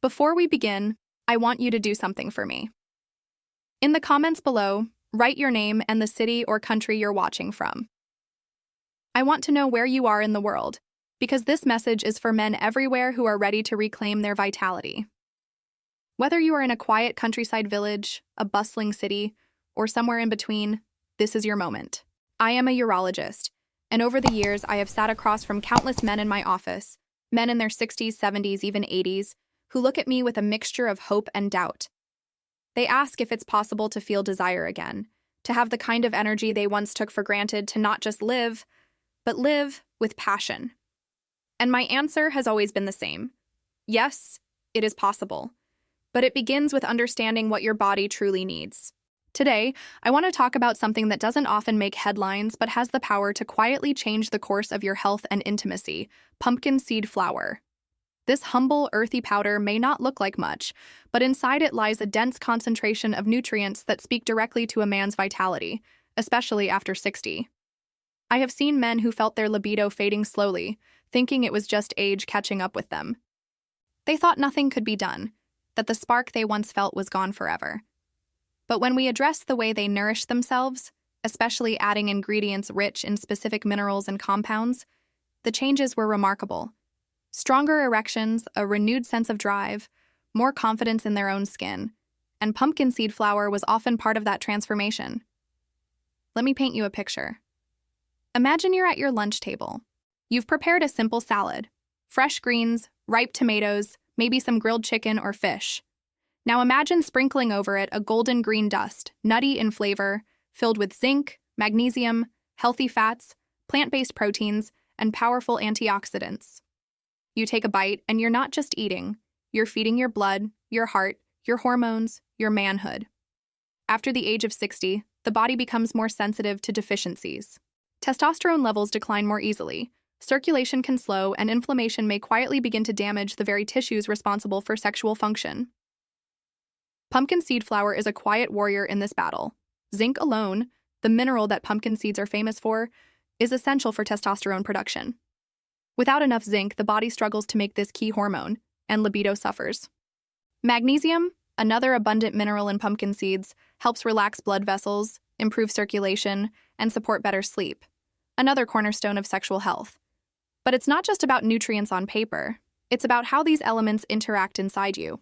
Before we begin, I want you to do something for me. In the comments below, write your name and the city or country you're watching from. I want to know where you are in the world, because this message is for men everywhere who are ready to reclaim their vitality. Whether you are in a quiet countryside village, a bustling city, or somewhere in between, this is your moment. I am a urologist, and over the years I have sat across from countless men in my office, men in their 60s, 70s, even 80s, who look at me with a mixture of hope and doubt. They ask if it's possible to feel desire again, to have the kind of energy they once took for granted to not just live, but live with passion. And my answer has always been the same. Yes, it is possible, but it begins with understanding what your body truly needs. Today, I want to talk about something that doesn't often make headlines but has the power to quietly change the course of your health and intimacy: pumpkin seed flour. This humble, earthy powder may not look like much, but inside it lies a dense concentration of nutrients that speak directly to a man's vitality, especially after 60. I have seen men who felt their libido fading slowly, thinking it was just age catching up with them. They thought nothing could be done, that the spark they once felt was gone forever. But when we address the way they nourish themselves, especially adding ingredients rich in specific minerals and compounds, the changes were remarkable. Stronger erections, a renewed sense of drive, more confidence in their own skin, and pumpkin seed flour was often part of that transformation. Let me paint you a picture. Imagine you're at your lunch table. You've prepared a simple salad: fresh greens, ripe tomatoes, maybe some grilled chicken or fish. Now imagine sprinkling over it a golden green dust, nutty in flavor, filled with zinc, magnesium, healthy fats, plant-based proteins, and powerful antioxidants. You take a bite, and you're not just eating. You're feeding your blood, your heart, your hormones, your manhood. After the age of 60, the body becomes more sensitive to deficiencies. Testosterone levels decline more easily, circulation can slow, and inflammation may quietly begin to damage the very tissues responsible for sexual function. Pumpkin seed flour is a quiet warrior in this battle. Zinc alone, the mineral that pumpkin seeds are famous for, is essential for testosterone production. Without enough zinc, the body struggles to make this key hormone, and libido suffers. Magnesium, another abundant mineral in pumpkin seeds, helps relax blood vessels, improve circulation, and support better sleep, another cornerstone of sexual health. But it's not just about nutrients on paper, it's about how these elements interact inside you.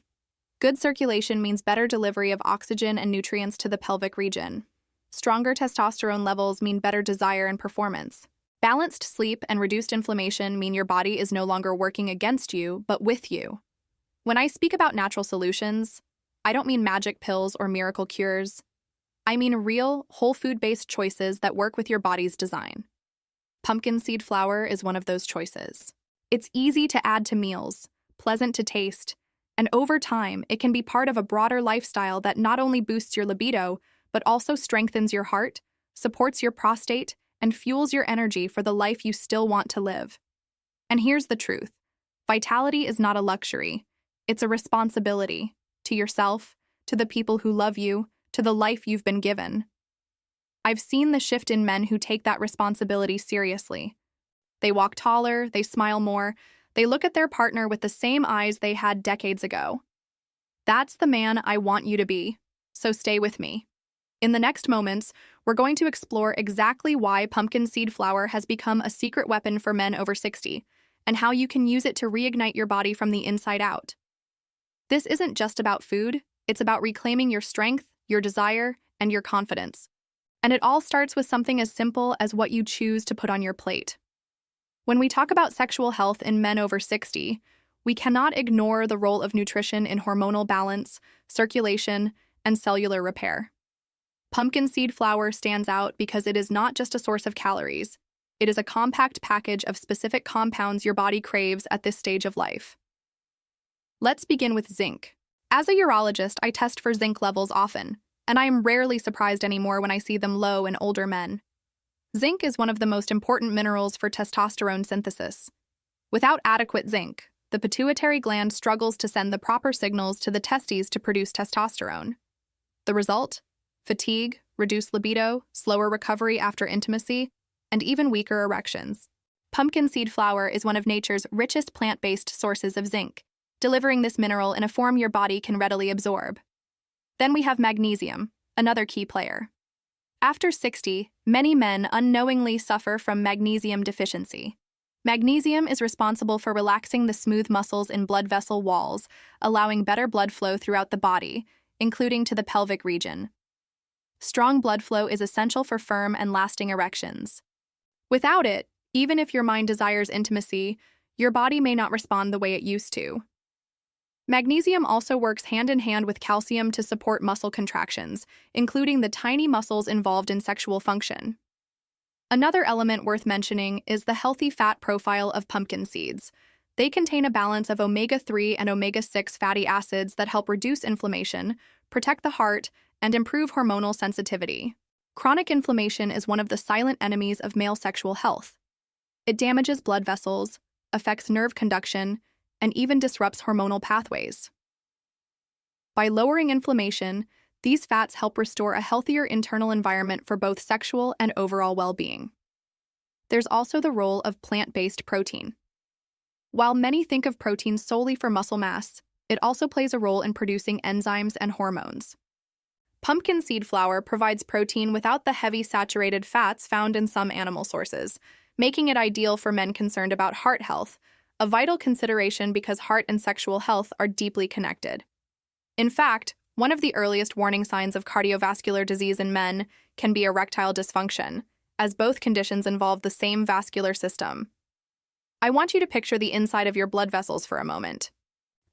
Good circulation means better delivery of oxygen and nutrients to the pelvic region. Stronger testosterone levels mean better desire and performance. Balanced sleep and reduced inflammation mean your body is no longer working against you, but with you. When I speak about natural solutions, I don't mean magic pills or miracle cures. I mean real, whole food-based choices that work with your body's design. Pumpkin seed flour is one of those choices. It's easy to add to meals, pleasant to taste, and over time, it can be part of a broader lifestyle that not only boosts your libido, but also strengthens your heart, supports your prostate, and fuels your energy for the life you still want to live. And here's the truth. Vitality is not a luxury. It's a responsibility to yourself, to the people who love you, to the life you've been given. I've seen the shift in men who take that responsibility seriously. They walk taller, they smile more, they look at their partner with the same eyes they had decades ago. That's the man I want you to be, so stay with me. In the next moments, we're going to explore exactly why pumpkin seed flour has become a secret weapon for men over 60, and how you can use it to reignite your body from the inside out. This isn't just about food, it's about reclaiming your strength, your desire, and your confidence. And it all starts with something as simple as what you choose to put on your plate. When we talk about sexual health in men over 60, we cannot ignore the role of nutrition in hormonal balance, circulation, and cellular repair. Pumpkin seed flour stands out because it is not just a source of calories. It is a compact package of specific compounds your body craves at this stage of life. Let's begin with zinc. As a urologist, I test for zinc levels often, and I am rarely surprised anymore when I see them low in older men. Zinc is one of the most important minerals for testosterone synthesis. Without adequate zinc, the pituitary gland struggles to send the proper signals to the testes to produce testosterone. The result? Fatigue, reduced libido, slower recovery after intimacy, and even weaker erections. Pumpkin seed flour is one of nature's richest plant-based sources of zinc, delivering this mineral in a form your body can readily absorb. Then we have magnesium, another key player. After 60, many men unknowingly suffer from magnesium deficiency. Magnesium is responsible for relaxing the smooth muscles in blood vessel walls, allowing better blood flow throughout the body, including to the pelvic region. Strong blood flow is essential for firm and lasting erections. Without it, even if your mind desires intimacy, your body may not respond the way it used to. Magnesium also works hand in hand with calcium to support muscle contractions, including the tiny muscles involved in sexual function. Another element worth mentioning is the healthy fat profile of pumpkin seeds. They contain a balance of omega-3 and omega-6 fatty acids that help reduce inflammation, protect the heart, and improve hormonal sensitivity. Chronic inflammation is one of the silent enemies of male sexual health. It damages blood vessels, affects nerve conduction, and even disrupts hormonal pathways. By lowering inflammation, these fats help restore a healthier internal environment for both sexual and overall well-being. There's also the role of plant-based protein. While many think of protein solely for muscle mass, it also plays a role in producing enzymes and hormones. Pumpkin seed flour provides protein without the heavy saturated fats found in some animal sources, making it ideal for men concerned about heart health, a vital consideration because heart and sexual health are deeply connected. In fact, one of the earliest warning signs of cardiovascular disease in men can be erectile dysfunction, as both conditions involve the same vascular system. I want you to picture the inside of your blood vessels for a moment.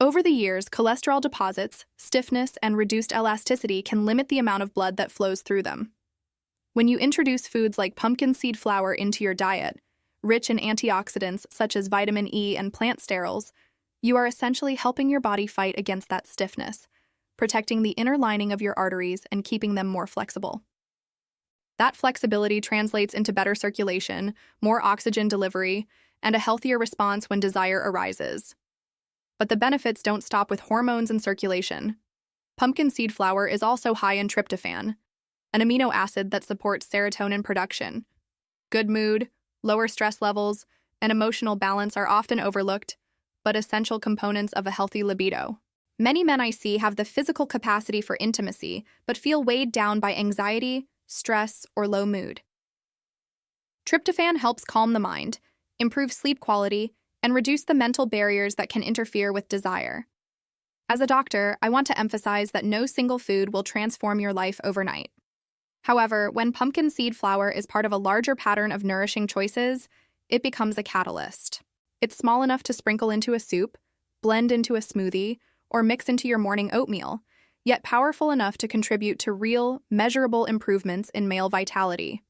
Over the years, cholesterol deposits, stiffness, and reduced elasticity can limit the amount of blood that flows through them. When you introduce foods like pumpkin seed flour into your diet, rich in antioxidants such as vitamin E and plant sterols, you are essentially helping your body fight against that stiffness, protecting the inner lining of your arteries and keeping them more flexible. That flexibility translates into better circulation, more oxygen delivery, and a healthier response when desire arises. But the benefits don't stop with hormones and circulation. Pumpkin seed flour is also high in tryptophan, an amino acid that supports serotonin production. Good mood, lower stress levels, and emotional balance are often overlooked, but essential components of a healthy libido. Many men I see have the physical capacity for intimacy, but feel weighed down by anxiety, stress, or low mood. Tryptophan helps calm the mind, improve sleep quality, and reduce the mental barriers that can interfere with desire. As a doctor, I want to emphasize that no single food will transform your life overnight. However, when pumpkin seed flour is part of a larger pattern of nourishing choices, it becomes a catalyst. It's small enough to sprinkle into a soup, blend into a smoothie, or mix into your morning oatmeal, yet powerful enough to contribute to real, measurable improvements in male vitality.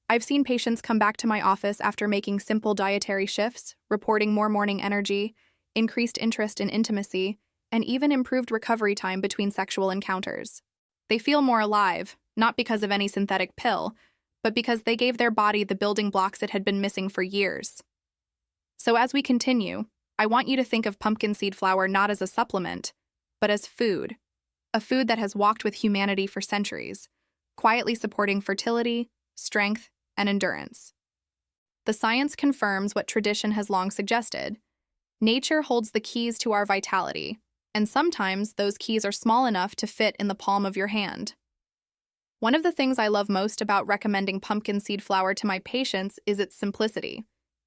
I've seen patients come back to my office after making simple dietary shifts, reporting more morning energy, increased interest in intimacy, and even improved recovery time between sexual encounters. They feel more alive, not because of any synthetic pill, but because they gave their body the building blocks it had been missing for years. So as we continue, I want you to think of pumpkin seed flour not as a supplement, but as food, a food that has walked with humanity for centuries, quietly supporting fertility, strength, and endurance. The science confirms what tradition has long suggested. Nature holds the keys to our vitality, and sometimes those keys are small enough to fit in the palm of your hand. One of the things I love most about recommending pumpkin seed flour to my patients is its simplicity.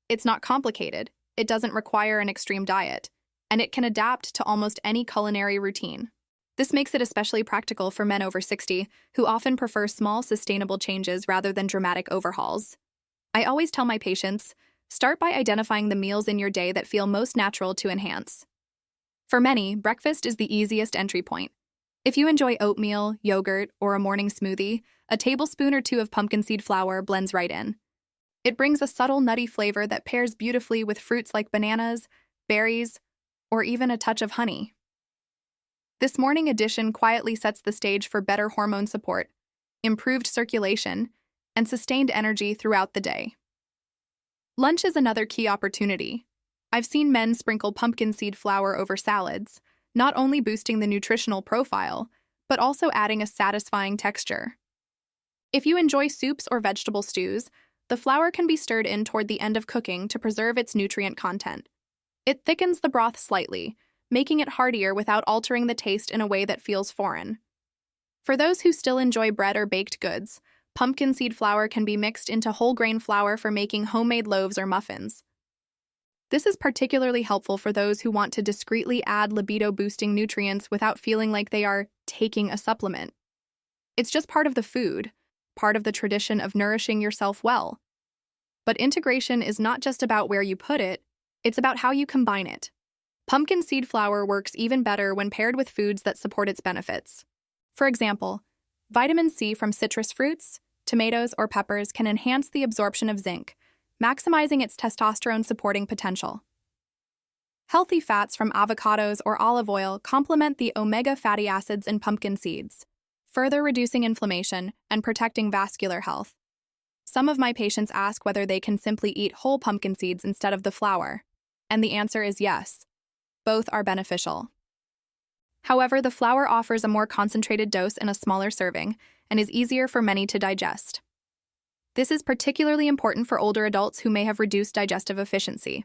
It's not complicated, it doesn't require an extreme diet, and it can adapt to almost any culinary routine. This makes it especially practical for men over 60 who often prefer small, sustainable changes rather than dramatic overhauls. I always tell my patients, start by identifying the meals in your day that feel most natural to enhance. For many, breakfast is the easiest entry point. If you enjoy oatmeal, yogurt, or a morning smoothie, a tablespoon or two of pumpkin seed flour blends right in. It brings a subtle nutty flavor that pairs beautifully with fruits like bananas, berries, or even a touch of honey. This morning addition quietly sets the stage for better hormone support, improved circulation, and sustained energy throughout the day. Lunch is another key opportunity. I've seen men sprinkle pumpkin seed flour over salads, not only boosting the nutritional profile, but also adding a satisfying texture. If you enjoy soups or vegetable stews, the flour can be stirred in toward the end of cooking to preserve its nutrient content. It thickens the broth slightly, making it heartier without altering the taste in a way that feels foreign. For those who still enjoy bread or baked goods, pumpkin seed flour can be mixed into whole grain flour for making homemade loaves or muffins. This is particularly helpful for those who want to discreetly add libido-boosting nutrients without feeling like they are taking a supplement. It's just part of the food, part of the tradition of nourishing yourself well. But integration is not just about where you put it, it's about how you combine it. Pumpkin seed flour works even better when paired with foods that support its benefits. For example, vitamin C from citrus fruits, tomatoes, or peppers can enhance the absorption of zinc, maximizing its testosterone-supporting potential. Healthy fats from avocados or olive oil complement the omega fatty acids in pumpkin seeds, further reducing inflammation and protecting vascular health. Some of my patients ask whether they can simply eat whole pumpkin seeds instead of the flour, and the answer is yes. Both are beneficial. However, the flour offers a more concentrated dose in a smaller serving and is easier for many to digest. This is particularly important for older adults who may have reduced digestive efficiency.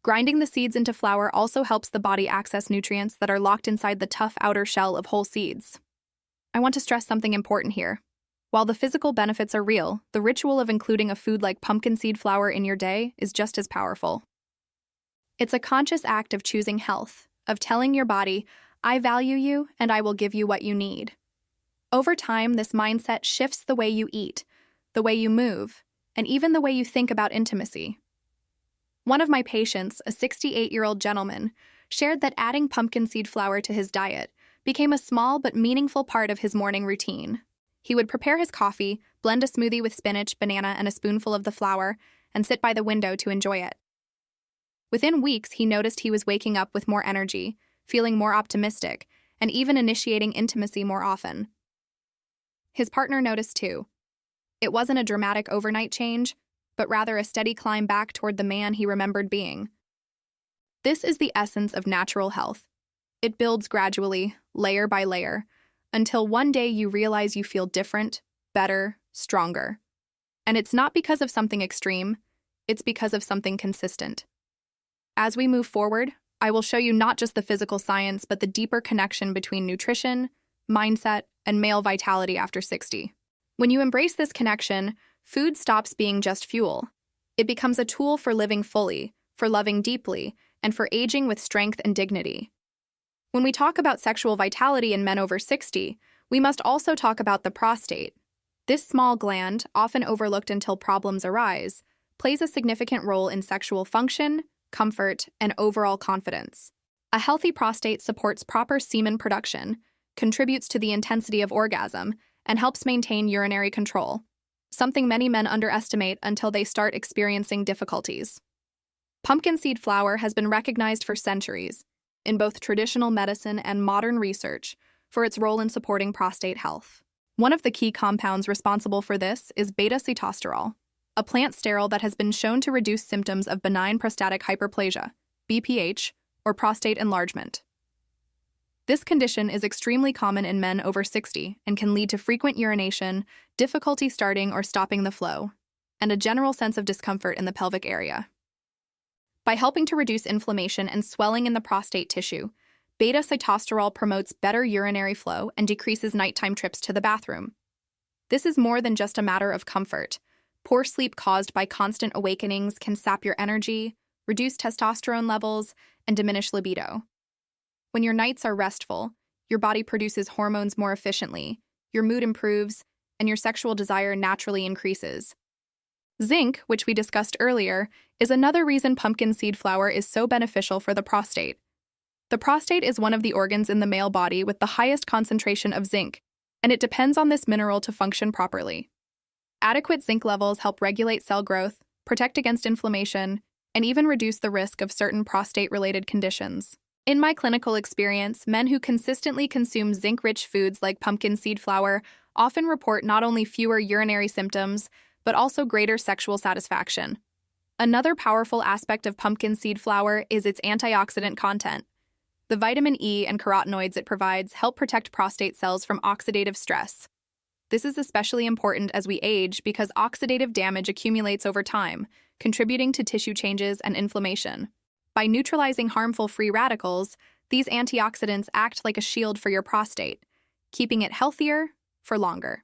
Grinding the seeds into flour also helps the body access nutrients that are locked inside the tough outer shell of whole seeds. I want to stress something important here. While the physical benefits are real, the ritual of including a food like pumpkin seed flour in your day is just as powerful. It's a conscious act of choosing health, of telling your body, I value you and I will give you what you need. Over time, this mindset shifts the way you eat, the way you move, and even the way you think about intimacy. One of my patients, a 68-year-old gentleman, shared that adding pumpkin seed flour to his diet became a small but meaningful part of his morning routine. He would prepare his coffee, blend a smoothie with spinach, banana, and a spoonful of the flour, and sit by the window to enjoy it. Within weeks, he noticed he was waking up with more energy, feeling more optimistic, and even initiating intimacy more often. His partner noticed too. It wasn't a dramatic overnight change, but rather a steady climb back toward the man he remembered being. This is the essence of natural health. It builds gradually, layer by layer, until one day you realize you feel different, better, stronger. And it's not because of something extreme, it's because of something consistent. As we move forward, I will show you not just the physical science, but the deeper connection between nutrition, mindset, and male vitality after 60. When you embrace this connection, food stops being just fuel. It becomes a tool for living fully, for loving deeply, and for aging with strength and dignity. When we talk about sexual vitality in men over 60, we must also talk about the prostate. This small gland, often overlooked until problems arise, plays a significant role in sexual function, comfort, and overall confidence. A healthy prostate supports proper semen production, contributes to the intensity of orgasm, and helps maintain urinary control, something many men underestimate until they start experiencing difficulties. Pumpkin seed flour has been recognized for centuries, in both traditional medicine and modern research, for its role in supporting prostate health. One of the key compounds responsible for this is beta-sitosterol, a plant sterol that has been shown to reduce symptoms of benign prostatic hyperplasia, BPH, or prostate enlargement. This condition is extremely common in men over 60 and can lead to frequent urination, difficulty starting or stopping the flow, and a general sense of discomfort in the pelvic area. By helping to reduce inflammation and swelling in the prostate tissue, beta-sitosterol promotes better urinary flow and decreases nighttime trips to the bathroom. This is more than just a matter of comfort. Poor sleep caused by constant awakenings can sap your energy, reduce testosterone levels, and diminish libido. When your nights are restful, your body produces hormones more efficiently, your mood improves, and your sexual desire naturally increases. Zinc, which we discussed earlier, is another reason pumpkin seed flour is so beneficial for the prostate. The prostate is one of the organs in the male body with the highest concentration of zinc, and it depends on this mineral to function properly. Adequate zinc levels help regulate cell growth, protect against inflammation, and even reduce the risk of certain prostate-related conditions. In my clinical experience, men who consistently consume zinc-rich foods like pumpkin seed flour often report not only fewer urinary symptoms, but also greater sexual satisfaction. Another powerful aspect of pumpkin seed flour is its antioxidant content. The vitamin E and carotenoids it provides help protect prostate cells from oxidative stress. This is especially important as we age because oxidative damage accumulates over time, contributing to tissue changes and inflammation. By neutralizing harmful free radicals, These antioxidants act like a shield for your prostate, keeping it healthier for longer.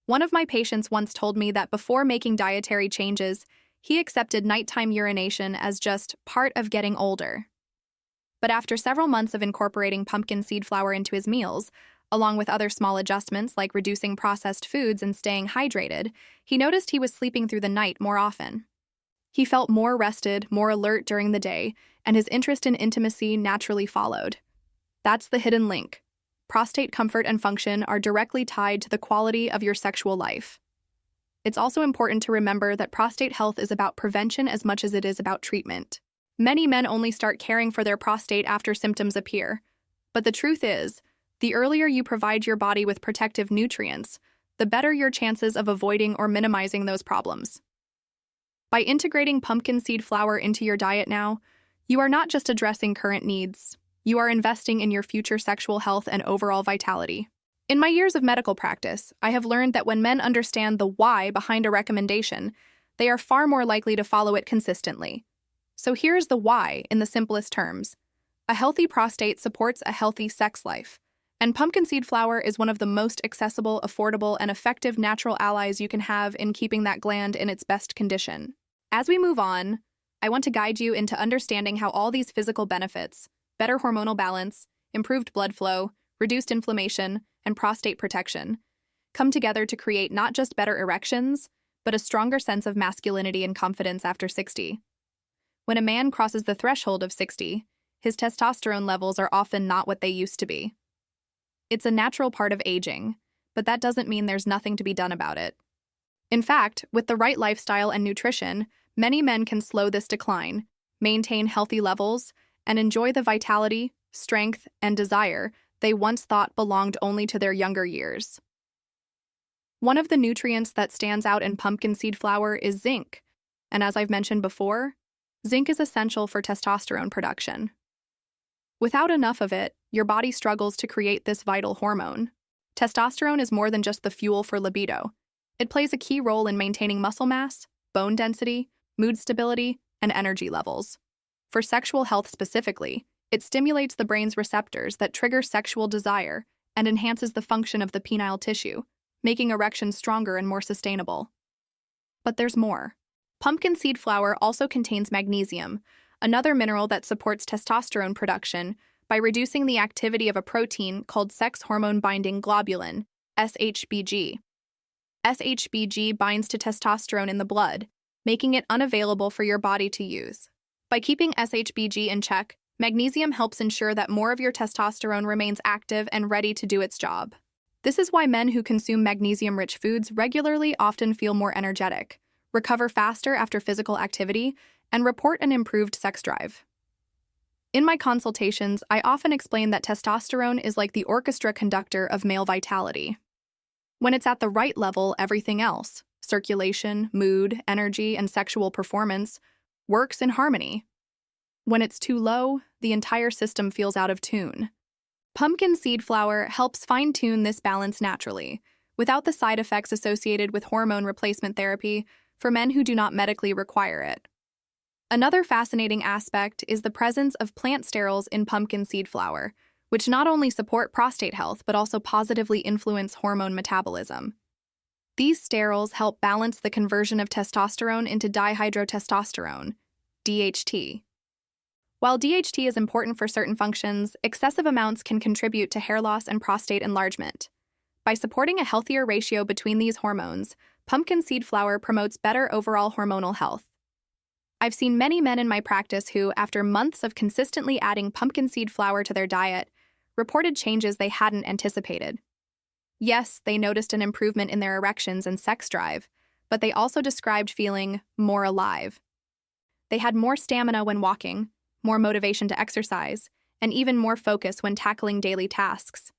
One of my patients once told me that before making dietary changes, he accepted nighttime urination as just part of getting older. But after several months of incorporating pumpkin seed flour into his meals, along with other small adjustments like reducing processed foods and staying hydrated, he noticed he was sleeping through the night more often. He felt more rested, more alert during the day, and his interest in intimacy naturally followed. That's the hidden link. Prostate comfort and function are directly tied to the quality of your sexual life. It's also important to remember that prostate health is about prevention as much as it is about treatment. Many men only start caring for their prostate after symptoms appear. But the truth is, the earlier you provide your body with protective nutrients, the better your chances of avoiding or minimizing those problems. By integrating pumpkin seed flour into your diet now, you are not just addressing current needs, you are investing in your future sexual health and overall vitality. In my years of medical practice, I have learned that when men understand the why behind a recommendation, they are far more likely to follow it consistently. So here's the why in the simplest terms. A healthy prostate supports a healthy sex life, and pumpkin seed flour is one of the most accessible, affordable, and effective natural allies you can have in keeping that gland in its best condition. As we move on, I want to guide you into understanding how all these physical benefits, better hormonal balance, improved blood flow, reduced inflammation, and prostate protection, come together to create not just better erections, but a stronger sense of masculinity and confidence after 60. When a man crosses the threshold of 60, his testosterone levels are often not what they used to be. It's a natural part of aging, but that doesn't mean there's nothing to be done about it. In fact, with the right lifestyle and nutrition, many men can slow this decline, maintain healthy levels, and enjoy the vitality, strength, and desire they once thought belonged only to their younger years. One of the nutrients that stands out in pumpkin seed flour is zinc, and as I've mentioned before, zinc is essential for testosterone production. Without enough of it, your body struggles to create this vital hormone. Testosterone is more than just the fuel for libido. It plays a key role in maintaining muscle mass, bone density, mood stability, and energy levels. For sexual health specifically, it stimulates the brain's receptors that trigger sexual desire and enhances the function of the penile tissue, making erections stronger and more sustainable. But there's more. Pumpkin seed flour also contains magnesium, another mineral that supports testosterone production by reducing the activity of a protein called sex hormone-binding globulin, SHBG. SHBG binds to testosterone in the blood, making it unavailable for your body to use. By keeping SHBG in check, magnesium helps ensure that more of your testosterone remains active and ready to do its job. This is why men who consume magnesium-rich foods regularly often feel more energetic, recover faster after physical activity, and report an improved sex drive. In my consultations, I often explain that testosterone is like the orchestra conductor of male vitality. When it's at the right level, everything else, circulation, mood, energy, and sexual performance, works in harmony. When it's too low, the entire system feels out of tune. Pumpkin seed flour helps fine-tune this balance naturally, without the side effects associated with hormone replacement therapy for men who do not medically require it. Another fascinating aspect is the presence of plant sterols in pumpkin seed flour, which not only support prostate health but also positively influence hormone metabolism. These sterols help balance the conversion of testosterone into dihydrotestosterone, DHT. While DHT is important for certain functions, excessive amounts can contribute to hair loss and prostate enlargement. By supporting a healthier ratio between these hormones, pumpkin seed flour promotes better overall hormonal health. I've seen many men in my practice who, after months of consistently adding pumpkin seed flour to their diet, reported changes they hadn't anticipated. Yes, they noticed an improvement in their erections and sex drive, but they also described feeling more alive. They had more stamina when walking, more motivation to exercise, and even more focus when tackling daily tasks.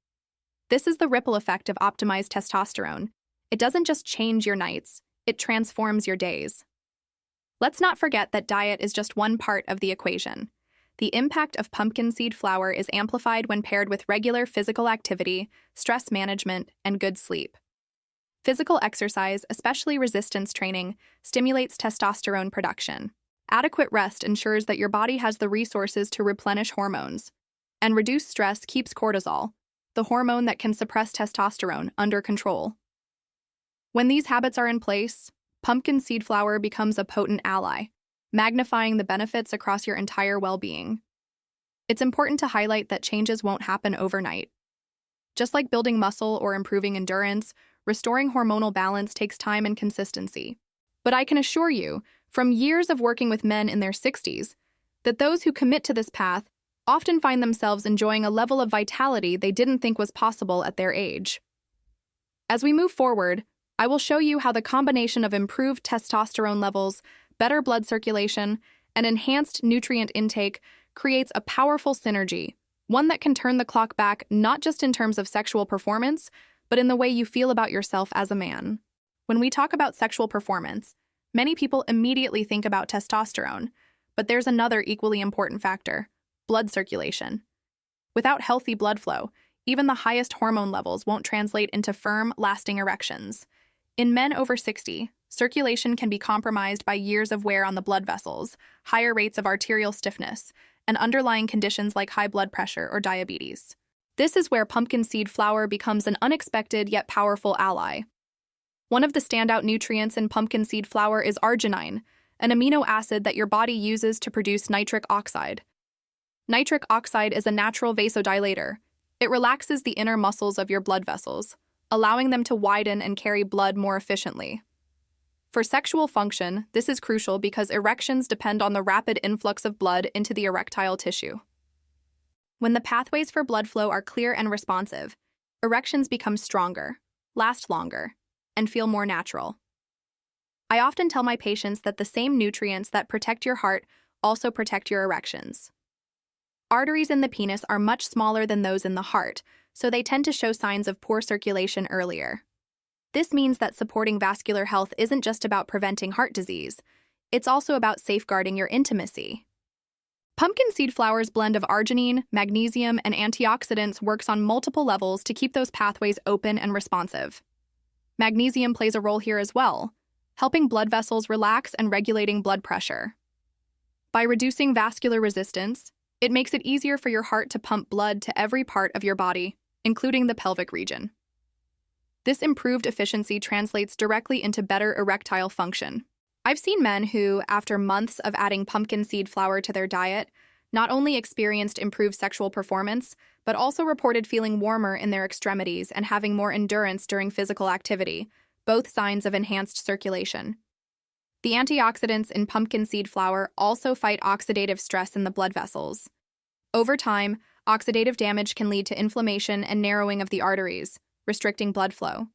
This is the ripple effect of optimized testosterone. It doesn't just change your nights, it transforms your days. Let's not forget that diet is just one part of the equation. The impact of pumpkin seed flour is amplified when paired with regular physical activity, stress management, and good sleep. Physical exercise, especially resistance training, stimulates testosterone production. Adequate rest ensures that your body has the resources to replenish hormones. And reduced stress keeps cortisol, the hormone that can suppress testosterone, under control. When these habits are in place, pumpkin seed flour becomes a potent ally, magnifying the benefits across your entire well-being. It's important to highlight that changes won't happen overnight. Just like building muscle or improving endurance, restoring hormonal balance takes time and consistency. But I can assure you, from years of working with men in their 60s, that those who commit to this path often find themselves enjoying a level of vitality they didn't think was possible at their age. As we move forward, I will show you how the combination of improved testosterone levels, better blood circulation, and enhanced nutrient intake creates a powerful synergy, one that can turn the clock back not just in terms of sexual performance, but in the way you feel about yourself as a man. When we talk about sexual performance, many people immediately think about testosterone, but there's another equally important factor: blood circulation. Without healthy blood flow, even the highest hormone levels won't translate into firm, lasting erections. In men over 60, circulation can be compromised by years of wear on the blood vessels, higher rates of arterial stiffness, and underlying conditions like high blood pressure or diabetes. This is where pumpkin seed flour becomes an unexpected yet powerful ally. One of the standout nutrients in pumpkin seed flour is arginine, an amino acid that your body uses to produce nitric oxide. Nitric oxide is a natural vasodilator. It relaxes the inner muscles of your blood vessels, allowing them to widen and carry blood more efficiently. For sexual function, this is crucial because erections depend on the rapid influx of blood into the erectile tissue. When the pathways for blood flow are clear and responsive, erections become stronger, last longer, and feel more natural. I often tell my patients that the same nutrients that protect your heart also protect your erections. Arteries in the penis are much smaller than those in the heart, so they tend to show signs of poor circulation earlier. This means that supporting vascular health isn't just about preventing heart disease, it's also about safeguarding your intimacy. Pumpkin seed flour's blend of arginine, magnesium, and antioxidants works on multiple levels to keep those pathways open and responsive. Magnesium plays a role here as well, helping blood vessels relax and regulating blood pressure. By reducing vascular resistance, it makes it easier for your heart to pump blood to every part of your body, including the pelvic region. This improved efficiency translates directly into better erectile function. I've seen men who, after months of adding pumpkin seed flour to their diet, not only experienced improved sexual performance, but also reported feeling warmer in their extremities and having more endurance during physical activity, both signs of enhanced circulation. The antioxidants in pumpkin seed flour also fight oxidative stress in the blood vessels. Over time, oxidative damage can lead to inflammation and narrowing of the arteries, restricting blood flow.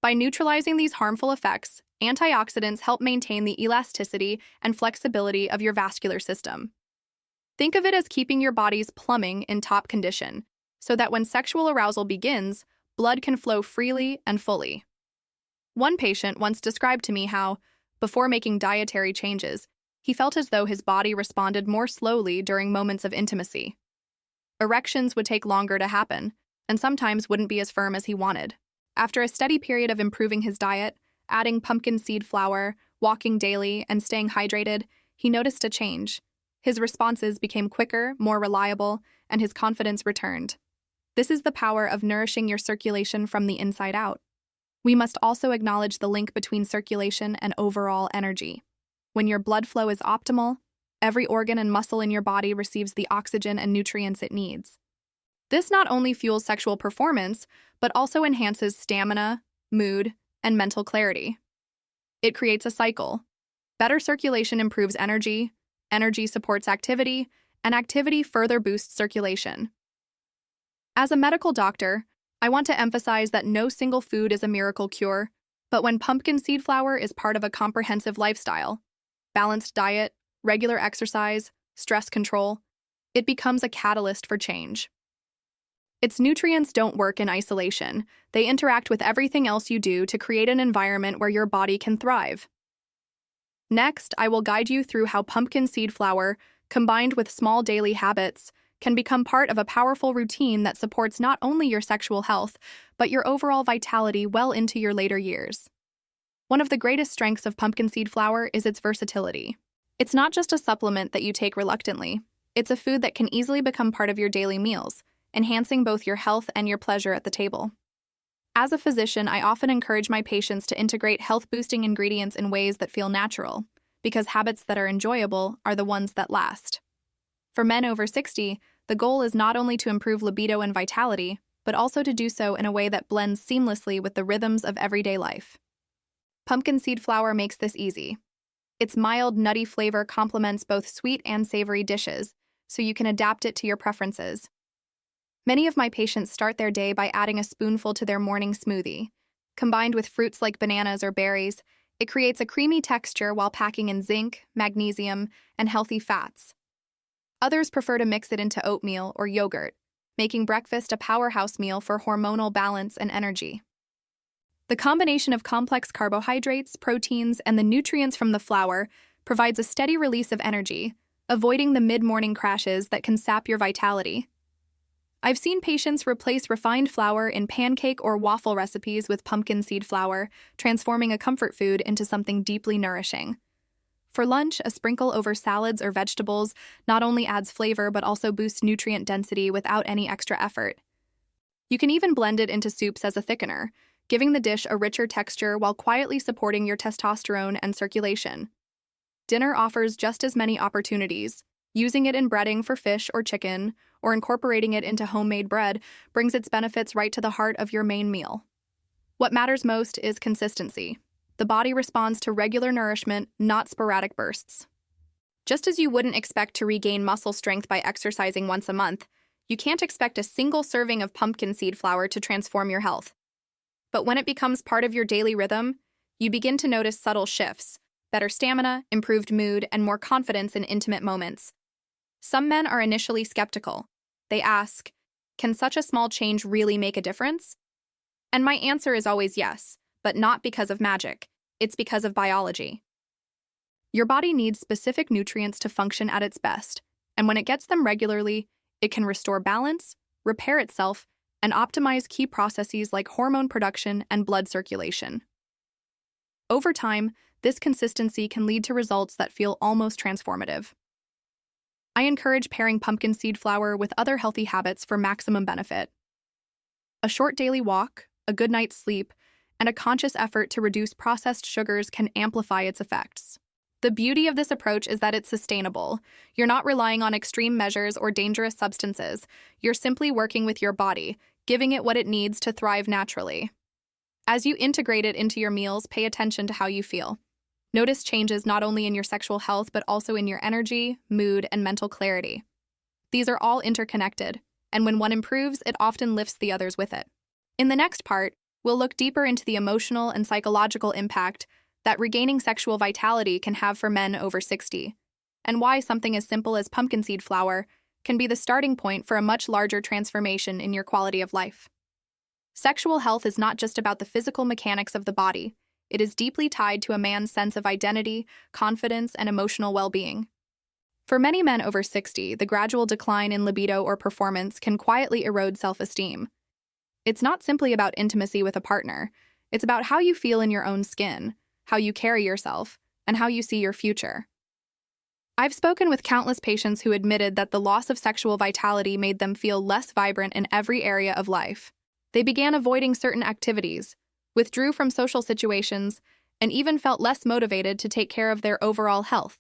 By neutralizing these harmful effects, antioxidants help maintain the elasticity and flexibility of your vascular system. Think of it as keeping your body's plumbing in top condition, so that when sexual arousal begins, blood can flow freely and fully. One patient once described to me how, before making dietary changes, he felt as though his body responded more slowly during moments of intimacy. Erections would take longer to happen, and sometimes wouldn't be as firm as he wanted. After a steady period of improving his diet, adding pumpkin seed flour, walking daily, and staying hydrated, he noticed a change. His responses became quicker, more reliable, and his confidence returned. This is the power of nourishing your circulation from the inside out. We must also acknowledge the link between circulation and overall energy. When your blood flow is optimal, every organ and muscle in your body receives the oxygen and nutrients it needs. This not only fuels sexual performance, but also enhances stamina, mood, and mental clarity. It creates a cycle. Better circulation improves energy, energy supports activity, and activity further boosts circulation. As a medical doctor, I want to emphasize that no single food is a miracle cure, but when pumpkin seed flour is part of a comprehensive lifestyle, balanced diet, regular exercise, stress control, it becomes a catalyst for change. Its nutrients don't work in isolation. They interact with everything else you do to create an environment where your body can thrive. Next, I will guide you through how pumpkin seed flour, combined with small daily habits, can become part of a powerful routine that supports not only your sexual health, but your overall vitality well into your later years. One of the greatest strengths of pumpkin seed flour is its versatility. It's not just a supplement that you take reluctantly. It's a food that can easily become part of your daily meals, enhancing both your health and your pleasure at the table. As a physician, I often encourage my patients to integrate health-boosting ingredients in ways that feel natural, because habits that are enjoyable are the ones that last. For men over 60, the goal is not only to improve libido and vitality, but also to do so in a way that blends seamlessly with the rhythms of everyday life. Pumpkin seed flour makes this easy. Its mild, nutty flavor complements both sweet and savory dishes, so you can adapt it to your preferences. Many of my patients start their day by adding a spoonful to their morning smoothie. Combined with fruits like bananas or berries, it creates a creamy texture while packing in zinc, magnesium, and healthy fats. Others prefer to mix it into oatmeal or yogurt, making breakfast a powerhouse meal for hormonal balance and energy. The combination of complex carbohydrates, proteins, and the nutrients from the flour provides a steady release of energy, avoiding the mid-morning crashes that can sap your vitality. I've seen patients replace refined flour in pancake or waffle recipes with pumpkin seed flour, transforming a comfort food into something deeply nourishing. For lunch, a sprinkle over salads or vegetables not only adds flavor but also boosts nutrient density without any extra effort. You can even blend it into soups as a thickener, giving the dish a richer texture while quietly supporting your testosterone and circulation. Dinner offers just as many opportunities. Using it in breading for fish or chicken, or incorporating it into homemade bread brings its benefits right to the heart of your main meal. What matters most is consistency. The body responds to regular nourishment, not sporadic bursts. Just as you wouldn't expect to regain muscle strength by exercising once a month, you can't expect a single serving of pumpkin seed flour to transform your health. But when it becomes part of your daily rhythm, you begin to notice subtle shifts: better stamina, improved mood, and more confidence in intimate moments. Some men are initially skeptical. They ask, "Can such a small change really make a difference?" And my answer is always yes, but not because of magic. It's because of biology. Your body needs specific nutrients to function at its best, and when it gets them regularly, it can restore balance, repair itself, and optimize key processes like hormone production and blood circulation. Over time, this consistency can lead to results that feel almost transformative. I encourage pairing pumpkin seed flour with other healthy habits for maximum benefit. A short daily walk, a good night's sleep, and a conscious effort to reduce processed sugars can amplify its effects. The beauty of this approach is that it's sustainable. You're not relying on extreme measures or dangerous substances. You're simply working with your body, giving it what it needs to thrive naturally. As you integrate it into your meals, pay attention to how you feel. Notice changes not only in your sexual health, but also in your energy, mood, and mental clarity. These are all interconnected, and when one improves, it often lifts the others with it. In the next part, we'll look deeper into the emotional and psychological impact that regaining sexual vitality can have for men over 60, and why something as simple as pumpkin seed flour can be the starting point for a much larger transformation in your quality of life. Sexual health is not just about the physical mechanics of the body. It is deeply tied to a man's sense of identity, confidence, and emotional well-being. For many men over 60, the gradual decline in libido or performance can quietly erode self-esteem. It's not simply about intimacy with a partner. It's about how you feel in your own skin, how you carry yourself, and how you see your future. I've spoken with countless patients who admitted that the loss of sexual vitality made them feel less vibrant in every area of life. They began avoiding certain activities, withdrew from social situations, and even felt less motivated to take care of their overall health.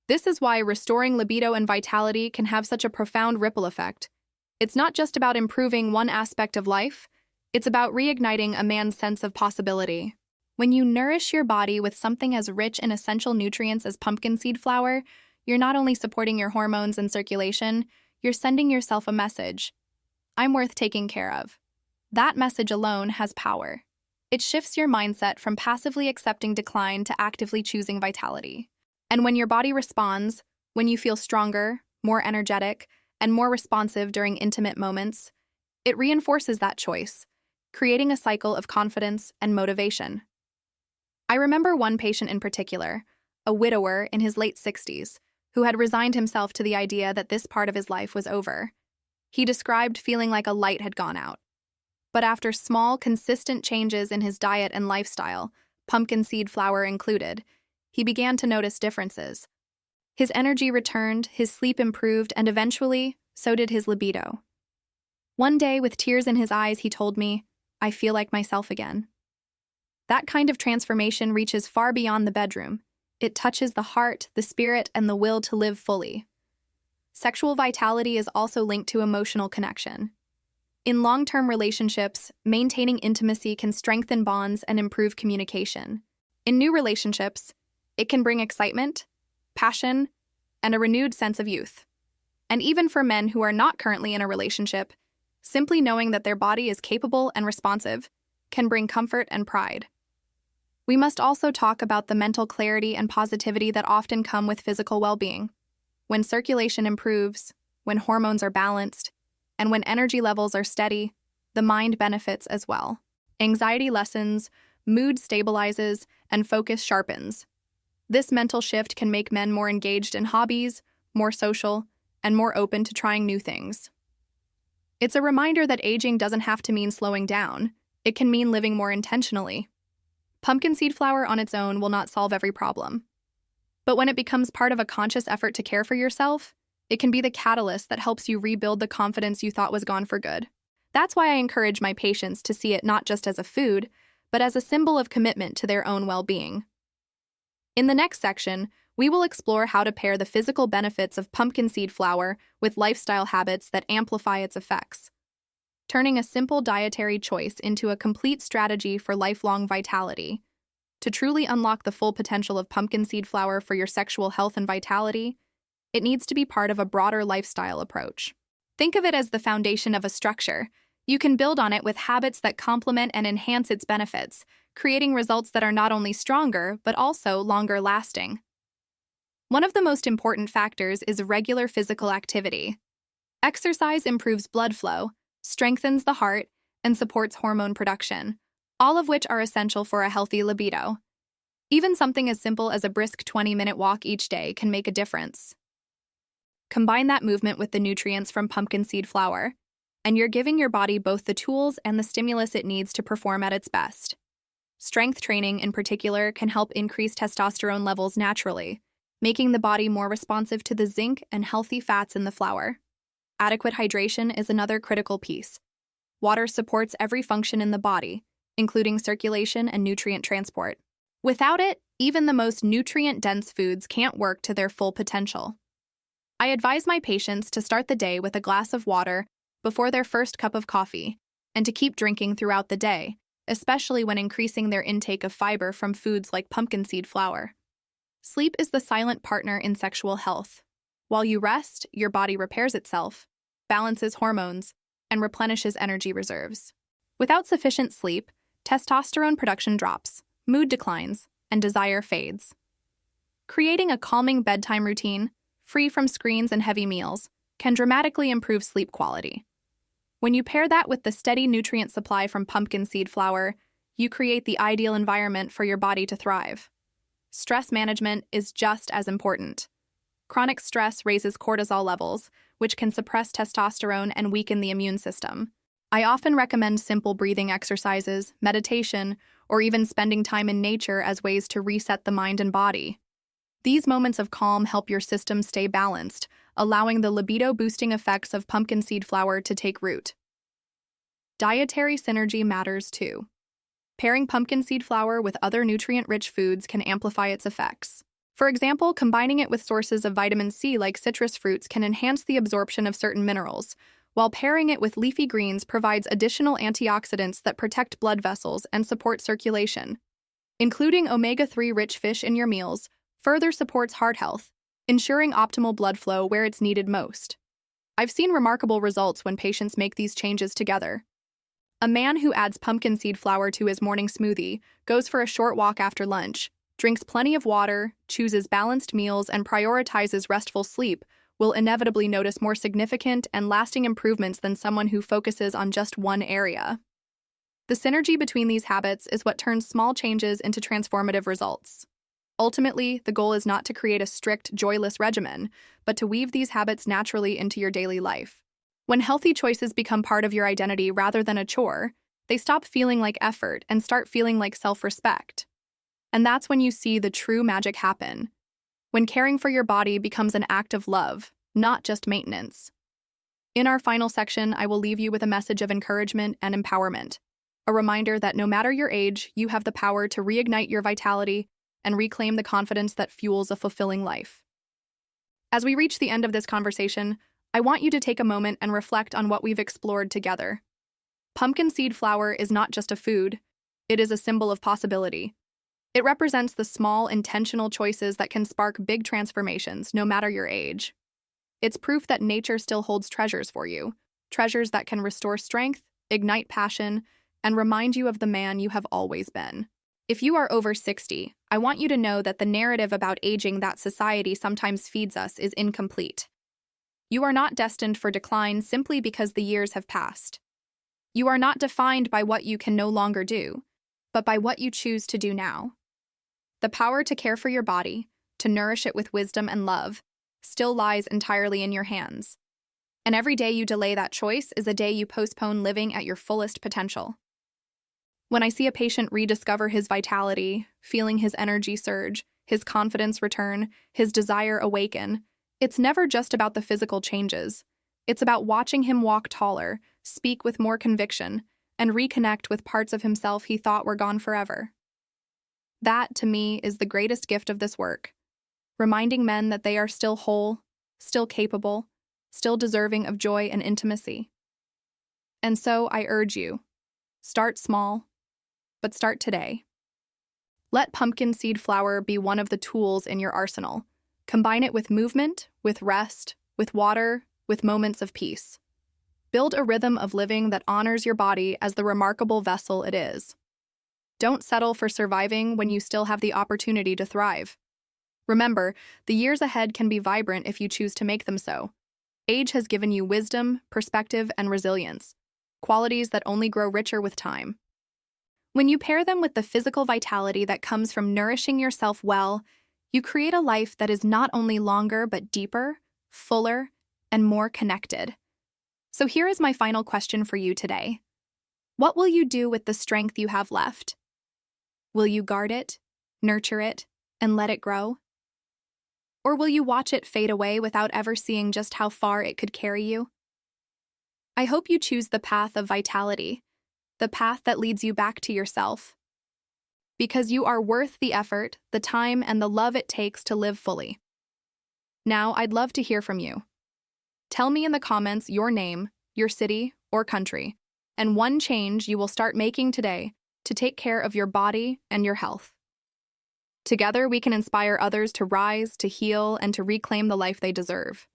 This is why restoring libido and vitality can have such a profound ripple effect. It's not just about improving one aspect of life, it's about reigniting a man's sense of possibility. When you nourish your body with something as rich in essential nutrients as pumpkin seed flour, you're not only supporting your hormones and circulation, you're sending yourself a message. I'm worth taking care of. That message alone has power. It shifts your mindset from passively accepting decline to actively choosing vitality. And when your body responds, when you feel stronger, more energetic, and more responsive during intimate moments, it reinforces that choice, creating a cycle of confidence and motivation. I remember one patient in particular, a widower in his late 60s, who had resigned himself to the idea that this part of his life was over. He described feeling like a light had gone out. But after small, consistent changes in his diet and lifestyle, pumpkin seed flour included, he began to notice differences. His energy returned, his sleep improved, and eventually, so did his libido. One day, with tears in his eyes, he told me, "I feel like myself again." That kind of transformation reaches far beyond the bedroom. It touches the heart, the spirit, and the will to live fully. Sexual vitality is also linked to emotional connection. In long-term relationships, maintaining intimacy can strengthen bonds and improve communication. In new relationships, it can bring excitement, passion, and a renewed sense of youth. And even for men who are not currently in a relationship, simply knowing that their body is capable and responsive can bring comfort and pride. We must also talk about the mental clarity and positivity that often come with physical well-being. When circulation improves, when hormones are balanced, and when energy levels are steady, the mind benefits as well. Anxiety lessens, mood stabilizes, and focus sharpens. This mental shift can make men more engaged in hobbies, more social, and more open to trying new things. It's a reminder that aging doesn't have to mean slowing down. It can mean living more intentionally. Pumpkin seed flour on its own will not solve every problem. But when it becomes part of a conscious effort to care for yourself, it can be the catalyst that helps you rebuild the confidence you thought was gone for good. That's why I encourage my patients to see it not just as a food, but as a symbol of commitment to their own well-being. In the next section, we will explore how to pair the physical benefits of pumpkin seed flour with lifestyle habits that amplify its effects, turning a simple dietary choice into a complete strategy for lifelong vitality. To truly unlock the full potential of pumpkin seed flour for your sexual health and vitality, it needs to be part of a broader lifestyle approach. Think of it as the foundation of a structure. You can build on it with habits that complement and enhance its benefits, creating results that are not only stronger, but also longer lasting. One of the most important factors is regular physical activity. Exercise improves blood flow, strengthens the heart, and supports hormone production, all of which are essential for a healthy libido. Even something as simple as a brisk 20-minute walk each day can make a difference. Combine that movement with the nutrients from pumpkin seed flour, and you're giving your body both the tools and the stimulus it needs to perform at its best. Strength training, in particular, can help increase testosterone levels naturally, making the body more responsive to the zinc and healthy fats in the flour. Adequate hydration is another critical piece. Water supports every function in the body, including circulation and nutrient transport. Without it, even the most nutrient-dense foods can't work to their full potential. I advise my patients to start the day with a glass of water before their first cup of coffee, and to keep drinking throughout the day, especially when increasing their intake of fiber from foods like pumpkin seed flour. Sleep is the silent partner in sexual health. While you rest, your body repairs itself, balances hormones, and replenishes energy reserves. Without sufficient sleep, testosterone production drops, mood declines, and desire fades. Creating a calming bedtime routine, free from screens and heavy meals, can dramatically improve sleep quality. When you pair that with the steady nutrient supply from pumpkin seed flour, you create the ideal environment for your body to thrive. Stress management is just as important. Chronic stress raises cortisol levels, which can suppress testosterone and weaken the immune system. I often recommend simple breathing exercises, meditation, or even spending time in nature as ways to reset the mind and body. These moments of calm help your system stay balanced, allowing the libido-boosting effects of pumpkin seed flour to take root. Dietary synergy matters too. Pairing pumpkin seed flour with other nutrient-rich foods can amplify its effects. For example, combining it with sources of vitamin C like citrus fruits can enhance the absorption of certain minerals, while pairing it with leafy greens provides additional antioxidants that protect blood vessels and support circulation. Including omega-3 rich fish in your meals further supports heart health, ensuring optimal blood flow where it's needed most. I've seen remarkable results when patients make these changes together. A man who adds pumpkin seed flour to his morning smoothie, goes for a short walk after lunch, drinks plenty of water, chooses balanced meals, and prioritizes restful sleep will inevitably notice more significant and lasting improvements than someone who focuses on just one area. The synergy between these habits is what turns small changes into transformative results. Ultimately, the goal is not to create a strict, joyless regimen, but to weave these habits naturally into your daily life. When healthy choices become part of your identity rather than a chore, they stop feeling like effort and start feeling like self-respect. And that's when you see the true magic happen, when caring for your body becomes an act of love, not just maintenance. In our final section, I will leave you with a message of encouragement and empowerment, a reminder that no matter your age, you have the power to reignite your vitality and reclaim the confidence that fuels a fulfilling life. As we reach the end of this conversation, I want you to take a moment and reflect on what we've explored together. Pumpkin seed flour is not just a food, it is a symbol of possibility. It represents the small, intentional choices that can spark big transformations, no matter your age. It's proof that nature still holds treasures for you, treasures that can restore strength, ignite passion, and remind you of the man you have always been. If you are over 60, I want you to know that the narrative about aging that society sometimes feeds us is incomplete. You are not destined for decline simply because the years have passed. You are not defined by what you can no longer do, but by what you choose to do now. The power to care for your body, to nourish it with wisdom and love, still lies entirely in your hands. And every day you delay that choice is a day you postpone living at your fullest potential. When I see a patient rediscover his vitality, feeling his energy surge, his confidence return, his desire awaken, it's never just about the physical changes. It's about watching him walk taller, speak with more conviction, and reconnect with parts of himself he thought were gone forever. That, to me, is the greatest gift of this work, reminding men that they are still whole, still capable, still deserving of joy and intimacy. And so I urge you, start small, but start today. Let pumpkin seed flour be one of the tools in your arsenal. Combine it with movement, with rest, with water, with moments of peace. Build a rhythm of living that honors your body as the remarkable vessel it is. Don't settle for surviving when you still have the opportunity to thrive. Remember, the years ahead can be vibrant if you choose to make them so. Age has given you wisdom, perspective, and resilience, qualities that only grow richer with time. When you pair them with the physical vitality that comes from nourishing yourself well, you create a life that is not only longer but deeper, fuller, and more connected. So here is my final question for you today. What will you do with the strength you have left? Will you guard it, nurture it, and let it grow? Or will you watch it fade away without ever seeing just how far it could carry you? I hope you choose the path of vitality, the path that leads you back to yourself. Because you are worth the effort, the time, and the love it takes to live fully. Now, I'd love to hear from you. Tell me in the comments your name, your city, or country, and one change you will start making today to take care of your body and your health. Together, we can inspire others to rise, to heal, and to reclaim the life they deserve.